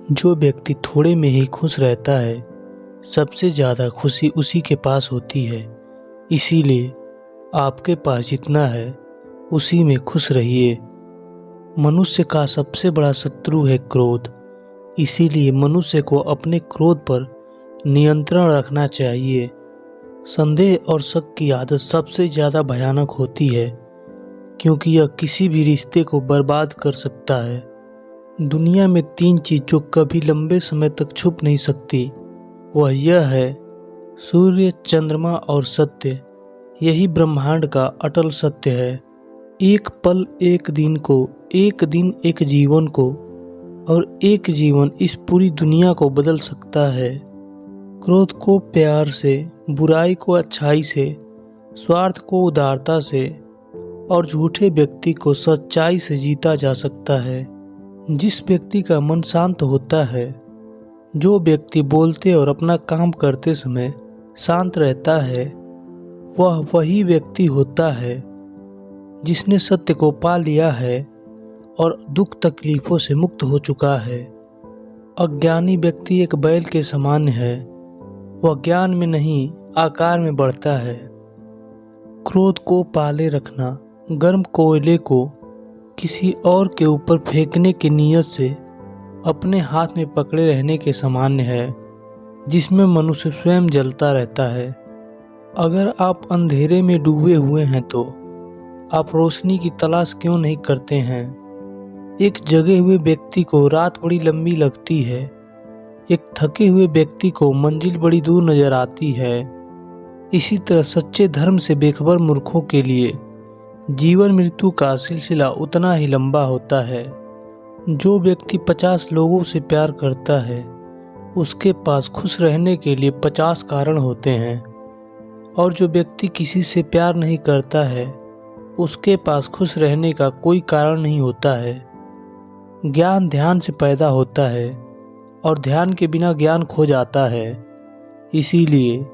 जो व्यक्ति थोड़े में ही खुश रहता है, सबसे ज़्यादा खुशी उसी के पास होती है। इसीलिए आपके पास जितना है, उसी में खुश रहिए। मनुष्य का सबसे बड़ा शत्रु है क्रोध। इसीलिए मनुष्य को अपने क्रोध पर नियंत्रण रखना चाहिए। संदेह और शक की आदत सबसे ज़्यादा भयानक होती है, क्योंकि यह किसी भी रिश्ते को बर्बाद कर सकता है। दुनिया में 3 चीज़ जो कभी लंबे समय तक छुप नहीं सकती, वह यह है सूर्य, चंद्रमा और सत्य। यही ब्रह्मांड का अटल सत्य है। एक पल एक दिन को, एक दिन एक जीवन को, और एक जीवन इस पूरी दुनिया को बदल सकता है। क्रोध को प्यार से, बुराई को अच्छाई से, स्वार्थ को उदारता से और झूठे व्यक्ति को सच्चाई से जीता जा सकता है। जिस व्यक्ति का मन शांत होता है, जो व्यक्ति बोलते और अपना काम करते समय शांत रहता है, वह वही व्यक्ति होता है जिसने सत्य को पा लिया है और दुख तकलीफों से मुक्त हो चुका है। अज्ञानी व्यक्ति एक बैल के समान है। वह ज्ञान में नहीं, आकार में बढ़ता है। क्रोध को पाले रखना गर्म कोयले को किसी और के ऊपर फेंकने की नीयत से अपने हाथ में पकड़े रहने के समान है, जिसमें मनुष्य स्वयं जलता रहता है। अगर आप अंधेरे में डूबे हुए हैं तो आप रोशनी की तलाश क्यों नहीं करते हैं? एक जगे हुए व्यक्ति को रात बड़ी लंबी लगती है। एक थके हुए व्यक्ति को मंजिल बड़ी दूर नजर आती है। इसी तरह सच्चे धर्म से बेखबर मूर्खों के लिए जीवन मृत्यु का सिलसिला उतना ही लंबा होता है। जो व्यक्ति 50 लोगों से प्यार करता है, उसके पास खुश रहने के लिए 50 कारण होते हैं। और जो व्यक्ति किसी से प्यार नहीं करता है, उसके पास खुश रहने का कोई कारण नहीं होता है। ज्ञान ध्यान से पैदा होता है और ध्यान के बिना ज्ञान खो जाता है। इसीलिए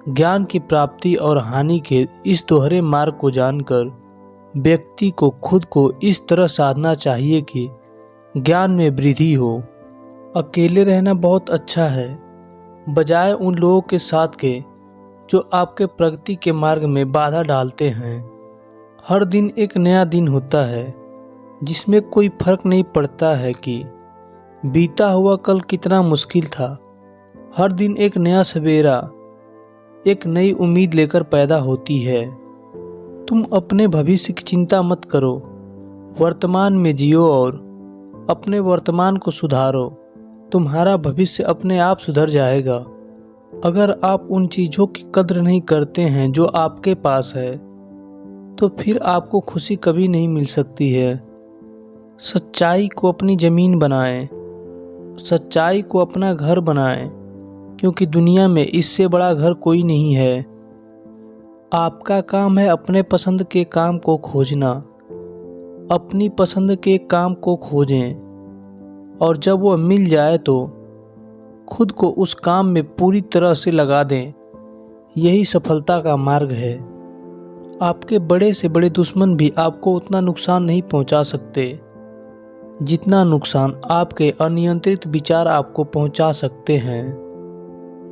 ज्ञान की प्राप्ति और हानि के इस दोहरे मार्ग को जानकर व्यक्ति को खुद को इस तरह साधना चाहिए कि ज्ञान में वृद्धि हो। अकेले रहना बहुत अच्छा है, बजाय उन लोगों के साथ के जो आपके प्रगति के मार्ग में बाधा डालते हैं। हर दिन एक नया दिन होता है, जिसमें कोई फर्क नहीं पड़ता है कि बीता हुआ कल कितना मुश्किल था। हर दिन एक नया सवेरा, एक नई उम्मीद लेकर पैदा होती है। तुम अपने भविष्य की चिंता मत करो, वर्तमान में जियो और अपने वर्तमान को सुधारो। तुम्हारा भविष्य अपने आप सुधर जाएगा। अगर आप उन चीज़ों की कद्र नहीं करते हैं जो आपके पास है, तो फिर आपको खुशी कभी नहीं मिल सकती है। सच्चाई को अपनी ज़मीन बनाएं, सच्चाई को अपना घर बनाएं, क्योंकि दुनिया में इससे बड़ा घर कोई नहीं है। आपका काम है अपने पसंद के काम को खोजना। अपनी पसंद के काम को खोजें, और जब वह मिल जाए तो खुद को उस काम में पूरी तरह से लगा दें। यही सफलता का मार्ग है। आपके बड़े से बड़े दुश्मन भी आपको उतना नुकसान नहीं पहुंचा सकते, जितना नुकसान आपके अनियंत्रित विचार आपको पहुंचा सकते हैं।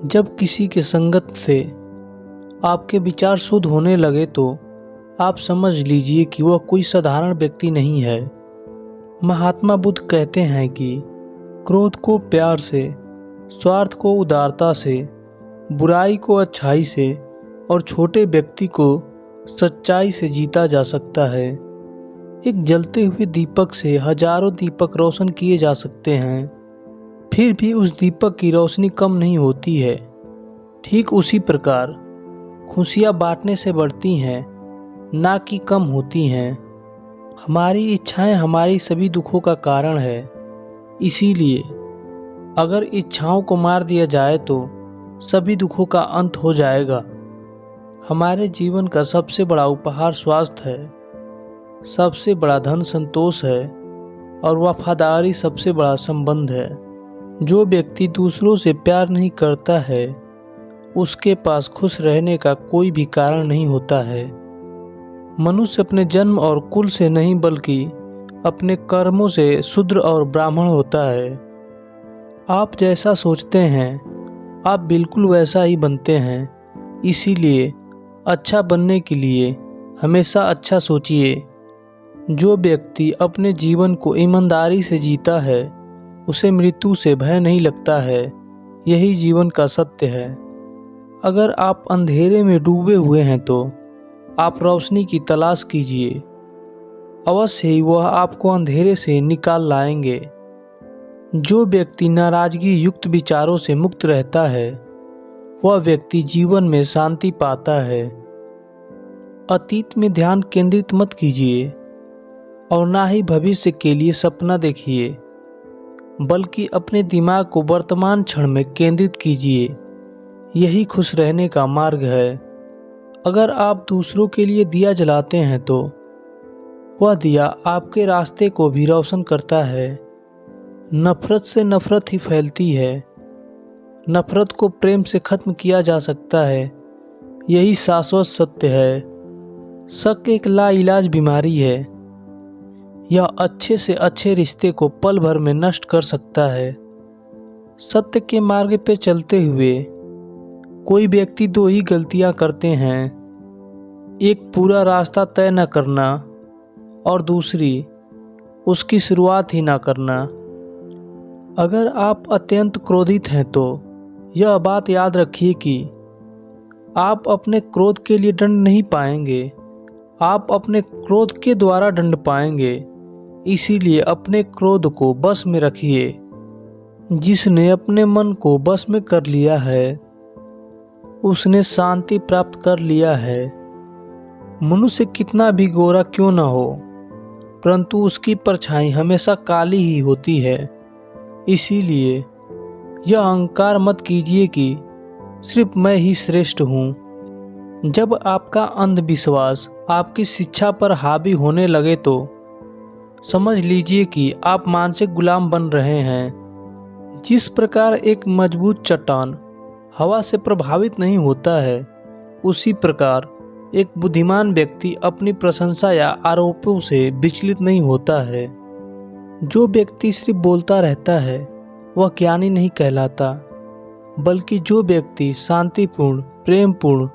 जब किसी के संगत से आपके विचार शुद्ध होने लगे तो आप समझ लीजिए कि वह कोई साधारण व्यक्ति नहीं है। महात्मा बुद्ध कहते हैं कि क्रोध को प्यार से, स्वार्थ को उदारता से, बुराई को अच्छाई से और छोटे व्यक्ति को सच्चाई से जीता जा सकता है। एक जलते हुए दीपक से हजारों दीपक रोशन किए जा सकते हैं, फिर भी उस दीपक की रोशनी कम नहीं होती है। ठीक उसी प्रकार खुशियाँ बांटने से बढ़ती हैं, ना कि कम होती हैं। हमारी इच्छाएं हमारी सभी दुखों का कारण है। इसीलिए अगर इच्छाओं को मार दिया जाए तो सभी दुखों का अंत हो जाएगा। हमारे जीवन का सबसे बड़ा उपहार स्वास्थ्य है, सबसे बड़ा धन संतोष है, और वफादारी सबसे बड़ा संबंध है। जो व्यक्ति दूसरों से प्यार नहीं करता है, उसके पास खुश रहने का कोई भी कारण नहीं होता है। मनुष्य अपने जन्म और कुल से नहीं, बल्कि अपने कर्मों से शूद्र और ब्राह्मण होता है। आप जैसा सोचते हैं आप बिल्कुल वैसा ही बनते हैं। इसीलिए अच्छा बनने के लिए हमेशा अच्छा सोचिए। जो व्यक्ति अपने जीवन को ईमानदारी से जीता है उसे मृत्यु से भय नहीं लगता है। यही जीवन का सत्य है। अगर आप अंधेरे में डूबे हुए हैं तो आप रोशनी की तलाश कीजिए। अवश्य ही वह आपको अंधेरे से निकाल लाएंगे। जो व्यक्ति नाराजगी युक्त विचारों से मुक्त रहता है वह व्यक्ति जीवन में शांति पाता है। अतीत में ध्यान केंद्रित मत कीजिए और ना ही भविष्य के लिए सपना देखिए, बल्कि अपने दिमाग को वर्तमान क्षण में केंद्रित कीजिए। यही खुश रहने का मार्ग है। अगर आप दूसरों के लिए दिया जलाते हैं तो वह दिया आपके रास्ते को भी रोशन करता है। नफरत से नफरत ही फैलती है। नफरत को प्रेम से खत्म किया जा सकता है। यही शाश्वत सत्य है। शक एक लाइलाज बीमारी है। यह अच्छे से अच्छे रिश्ते को पल भर में नष्ट कर सकता है। सत्य के मार्ग पे चलते हुए कोई व्यक्ति दो ही गलतियां करते हैं। एक पूरा रास्ता तय न करना और दूसरी उसकी शुरुआत ही ना करना। अगर आप अत्यंत क्रोधित हैं तो यह बात याद रखिए कि आप अपने क्रोध के लिए दंड नहीं पाएंगे, आप अपने क्रोध के द्वारा दंड पाएंगे। इसीलिए अपने क्रोध को बस में रखिए। जिसने अपने मन को बस में कर लिया है उसने शांति प्राप्त कर लिया है। मनुष्य कितना भी गोरा क्यों न हो, परंतु उसकी परछाई हमेशा काली ही होती है। इसीलिए यह अहंकार मत कीजिए कि सिर्फ मैं ही श्रेष्ठ हूँ। जब आपका अंधविश्वास आपकी शिक्षा पर हावी होने लगे तो समझ लीजिए कि आप मानसिक गुलाम बन रहे हैं। जिस प्रकार एक मजबूत चट्टान हवा से प्रभावित नहीं होता है, उसी प्रकार एक बुद्धिमान व्यक्ति अपनी प्रशंसा या आरोपों से विचलित नहीं होता है। जो व्यक्ति सिर्फ बोलता रहता है वह ज्ञानी नहीं कहलाता, बल्कि जो व्यक्ति शांतिपूर्ण, प्रेमपूर्ण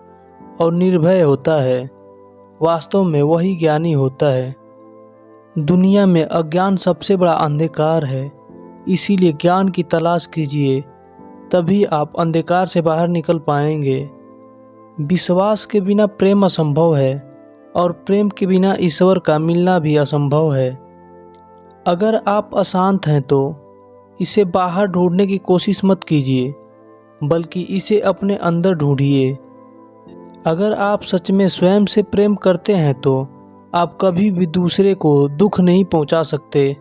और निर्भय होता है वास्तव में वही ज्ञानी होता है। दुनिया में अज्ञान सबसे बड़ा अंधकार है। इसीलिए ज्ञान की तलाश कीजिए, तभी आप अंधकार से बाहर निकल पाएंगे। विश्वास के बिना प्रेम असंभव है और प्रेम के बिना ईश्वर का मिलना भी असंभव है। अगर आप अशांत हैं तो इसे बाहर ढूंढने की कोशिश मत कीजिए, बल्कि इसे अपने अंदर ढूंढिए। अगर आप सच में स्वयं से प्रेम करते हैं तो आप कभी भी दूसरे को दुख नहीं पहुंचा सकते।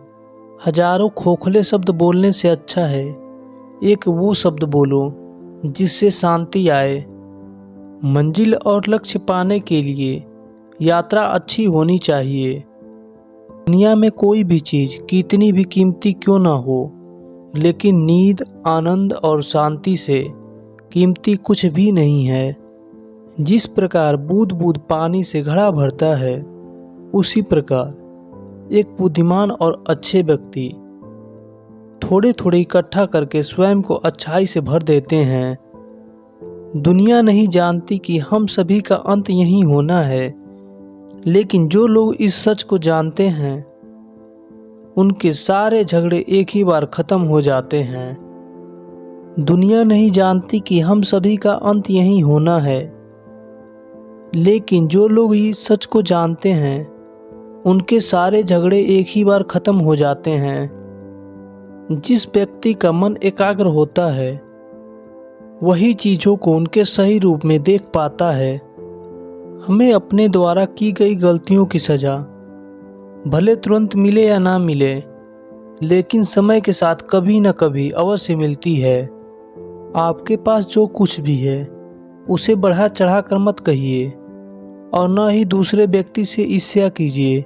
हजारों खोखले शब्द बोलने से अच्छा है एक वो शब्द बोलो जिससे शांति आए। मंजिल और लक्ष्य पाने के लिए यात्रा अच्छी होनी चाहिए। दुनिया में कोई भी चीज़ कितनी भी कीमती क्यों ना हो, लेकिन नींद, आनंद और शांति से कीमती कुछ भी नहीं है। जिस प्रकार बूंद बूंद पानी से घड़ा भरता है, उसी प्रकार एक बुद्धिमान और अच्छे व्यक्ति थोड़े थोड़े इकट्ठा करके स्वयं को अच्छाई से भर देते हैं। दुनिया नहीं जानती कि हम सभी का अंत यही होना है, लेकिन जो लोग इस सच को जानते हैं उनके सारे झगड़े एक ही बार खत्म हो जाते हैं। दुनिया नहीं जानती कि हम सभी का अंत यही होना है, लेकिन जो लोग इस सच को जानते हैं उनके सारे झगड़े एक ही बार खत्म हो जाते हैं। जिस व्यक्ति का मन एकाग्र होता है वही चीज़ों को उनके सही रूप में देख पाता है। हमें अपने द्वारा की गई गलतियों की सज़ा भले तुरंत मिले या ना मिले, लेकिन समय के साथ कभी न कभी अवश्य मिलती है। आपके पास जो कुछ भी है उसे बढ़ा चढ़ा कर मत कहिए और न ही दूसरे व्यक्ति से ईर्ष्या कीजिए।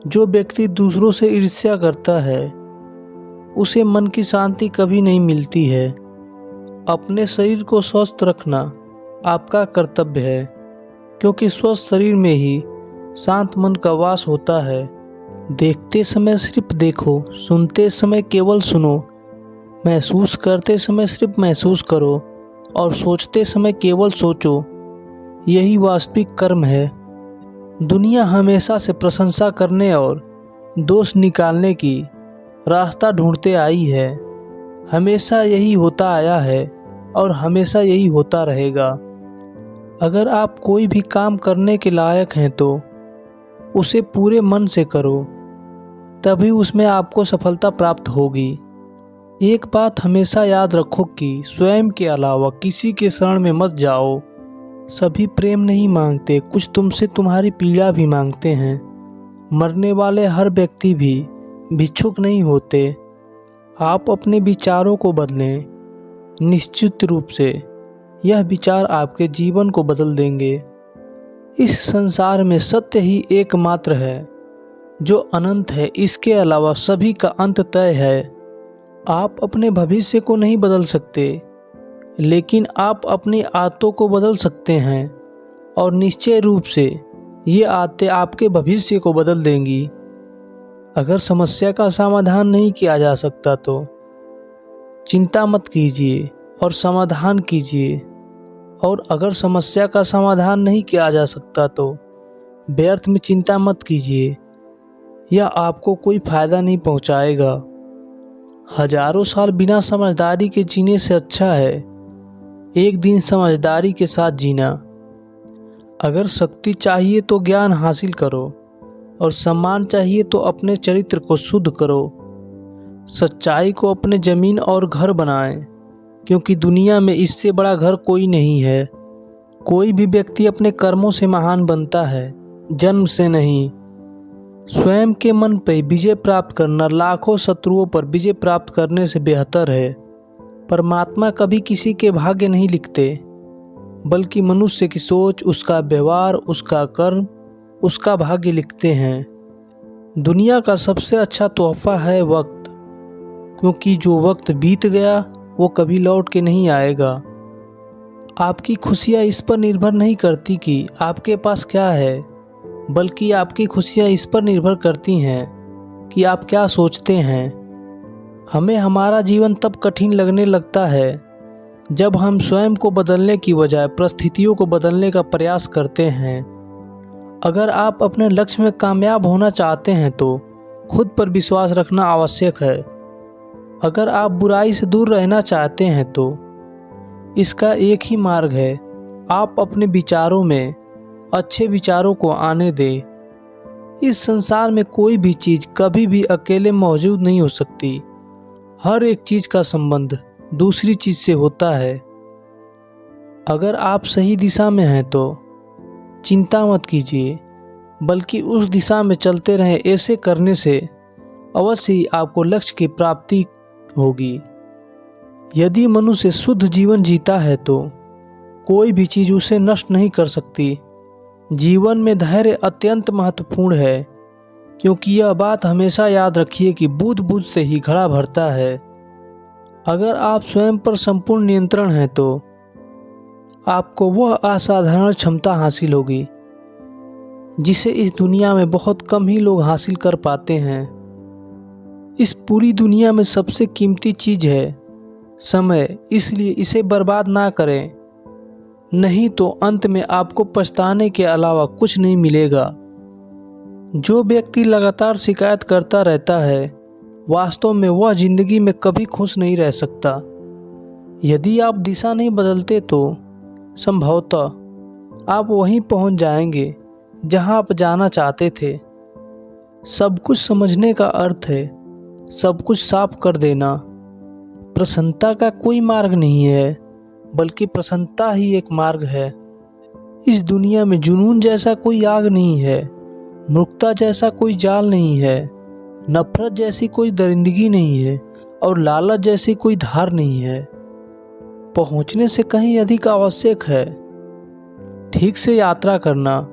जो व्यक्ति दूसरों से ईर्ष्या करता है उसे मन की शांति कभी नहीं मिलती है। अपने शरीर को स्वस्थ रखना आपका कर्तव्य है, क्योंकि स्वस्थ शरीर में ही शांत मन का वास होता है। देखते समय सिर्फ देखो, सुनते समय केवल सुनो, महसूस करते समय सिर्फ महसूस करो और सोचते समय केवल सोचो। यही वास्तविक कर्म है। दुनिया हमेशा से प्रशंसा करने और दोष निकालने की रास्ता ढूंढते आई है। हमेशा यही होता आया है और हमेशा यही होता रहेगा। अगर आप कोई भी काम करने के लायक हैं तो उसे पूरे मन से करो, तभी उसमें आपको सफलता प्राप्त होगी। एक बात हमेशा याद रखो कि स्वयं के अलावा किसी के शरण में मत जाओ। सभी प्रेम नहीं मांगते, कुछ तुमसे तुम्हारी पीड़ा भी मांगते हैं। मरने वाले हर व्यक्ति भी भिक्षुक नहीं होते। आप अपने विचारों को बदलें। निश्चित रूप से यह विचार आपके जीवन को बदल देंगे। इस संसार में सत्य ही एकमात्र है जो अनंत है। इसके अलावा सभी का अंत तय है। आप अपने भविष्य को नहीं बदल सकते, लेकिन आप अपनी आदतों को बदल सकते हैं और निश्चय रूप से ये आदतें आपके भविष्य को बदल देंगी। अगर समस्या का समाधान नहीं किया जा सकता तो चिंता मत कीजिए और समाधान कीजिए। और अगर समस्या का समाधान नहीं किया जा सकता तो व्यर्थ में चिंता मत कीजिए। यह आपको कोई फायदा नहीं पहुंचाएगा। हजारों साल बिना समझदारी के जीने से अच्छा है एक दिन समझदारी के साथ जीना। अगर शक्ति चाहिए तो ज्ञान हासिल करो और सम्मान चाहिए तो अपने चरित्र को शुद्ध करो। सच्चाई को अपने जमीन और घर बनाएं, क्योंकि दुनिया में इससे बड़ा घर कोई नहीं है। कोई भी व्यक्ति अपने कर्मों से महान बनता है, जन्म से नहीं। स्वयं के मन पर विजय प्राप्त करना लाखों शत्रुओं पर विजय प्राप्त करने से बेहतर है। परमात्मा कभी किसी के भाग्य नहीं लिखते, बल्कि मनुष्य की सोच, उसका व्यवहार, उसका कर्म, उसका भाग्य लिखते हैं। दुनिया का सबसे अच्छा तोहफा है वक्त, क्योंकि जो वक्त बीत गया वो कभी लौट के नहीं आएगा। आपकी खुशियाँ इस पर निर्भर नहीं करती कि आपके पास क्या है, बल्कि आपकी खुशियाँ इस पर निर्भर करती हैं कि आप क्या सोचते हैं। हमें हमारा जीवन तब कठिन लगने लगता है जब हम स्वयं को बदलने की बजाय परिस्थितियों को बदलने का प्रयास करते हैं। अगर आप अपने लक्ष्य में कामयाब होना चाहते हैं तो खुद पर विश्वास रखना आवश्यक है। अगर आप बुराई से दूर रहना चाहते हैं तो इसका एक ही मार्ग है, आप अपने विचारों में अच्छे विचारों को आने दें। इस संसार में कोई भी चीज़ कभी भी अकेले मौजूद नहीं हो सकती। हर एक चीज़ का संबंध दूसरी चीज़ से होता है। अगर आप सही दिशा में हैं तो चिंता मत कीजिए, बल्कि उस दिशा में चलते रहें। ऐसे करने से अवश्य ही आपको लक्ष्य की प्राप्ति होगी। यदि मनुष्य शुद्ध जीवन जीता है तो कोई भी चीज़ उसे नष्ट नहीं कर सकती। जीवन में धैर्य अत्यंत महत्वपूर्ण है, क्योंकि यह बात हमेशा याद रखिए कि बूंद बूंद से ही घड़ा भरता है। अगर आप स्वयं पर संपूर्ण नियंत्रण है तो आपको वह असाधारण क्षमता हासिल होगी जिसे इस दुनिया में बहुत कम ही लोग हासिल कर पाते हैं। इस पूरी दुनिया में सबसे कीमती चीज़ है समय, इसलिए इसे बर्बाद ना करें, नहीं तो अंत में आपको पछताने के अलावा कुछ नहीं मिलेगा। जो व्यक्ति लगातार शिकायत करता रहता है, वास्तव में वह जिंदगी में कभी खुश नहीं रह सकता। यदि आप दिशा नहीं बदलते तो संभवतः आप वहीं पहुंच जाएंगे जहां आप जाना चाहते थे। सब कुछ समझने का अर्थ है सब कुछ साफ कर देना। प्रसन्नता का कोई मार्ग नहीं है, बल्कि प्रसन्नता ही एक मार्ग है। इस दुनिया में जुनून जैसा कोई आग नहीं है, मूर्खता जैसा कोई जाल नहीं है, नफरत जैसी कोई दरिंदगी नहीं है और लालच जैसी कोई धार नहीं है। पहुंचने से कहीं अधिक आवश्यक है ठीक से यात्रा करना।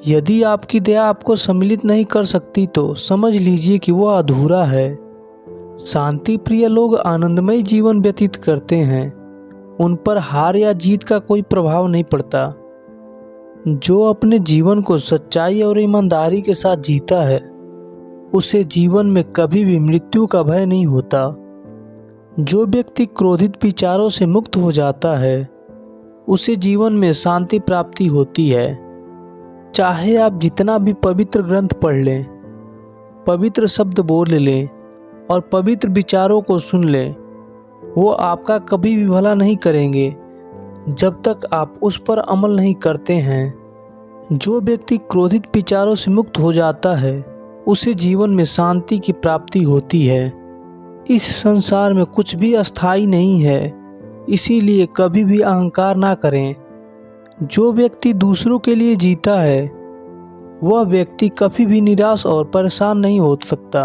यदि आपकी दया आपको सम्मिलित नहीं कर सकती तो समझ लीजिए कि वह अधूरा है। शांति प्रिय लोग आनंदमय जीवन व्यतीत करते हैं, उन पर हार या जीत का कोई प्रभाव नहीं पड़ता। जो अपने जीवन को सच्चाई और ईमानदारी के साथ जीता है, उसे जीवन में कभी भी मृत्यु का भय नहीं होता। जो व्यक्ति क्रोधित विचारों से मुक्त हो जाता है उसे जीवन में शांति प्राप्ति होती है। चाहे आप जितना भी पवित्र ग्रंथ पढ़ लें, पवित्र शब्द बोल लें और पवित्र विचारों को सुन लें, वो आपका कभी भी भला नहीं करेंगे जब तक आप उस पर अमल नहीं करते हैं। जो व्यक्ति क्रोधित विचारों से मुक्त हो जाता है उसे जीवन में शांति की प्राप्ति होती है। इस संसार में कुछ भी अस्थायी नहीं है, इसीलिए कभी भी अहंकार ना करें। जो व्यक्ति दूसरों के लिए जीता है वह व्यक्ति कभी भी निराश और परेशान नहीं हो सकता।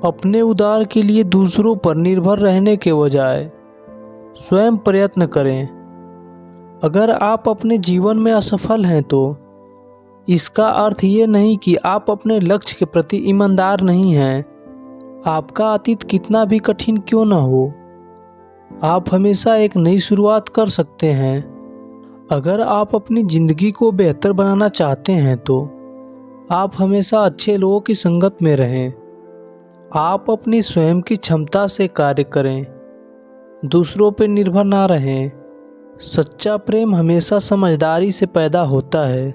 अपने उद्धार के लिए दूसरों पर निर्भर रहने के बजाय स्वयं प्रयत्न करें। अगर आप अपने जीवन में असफल हैं तो इसका अर्थ ये नहीं कि आप अपने लक्ष्य के प्रति ईमानदार नहीं हैं। आपका अतीत कितना भी कठिन क्यों न हो, आप हमेशा एक नई शुरुआत कर सकते हैं। अगर आप अपनी ज़िंदगी को बेहतर बनाना चाहते हैं तो आप हमेशा अच्छे लोगों की संगत में रहें। आप अपनी स्वयं की क्षमता से कार्य करें, दूसरों पर निर्भर ना रहें। सच्चा प्रेम हमेशा समझदारी से पैदा होता है।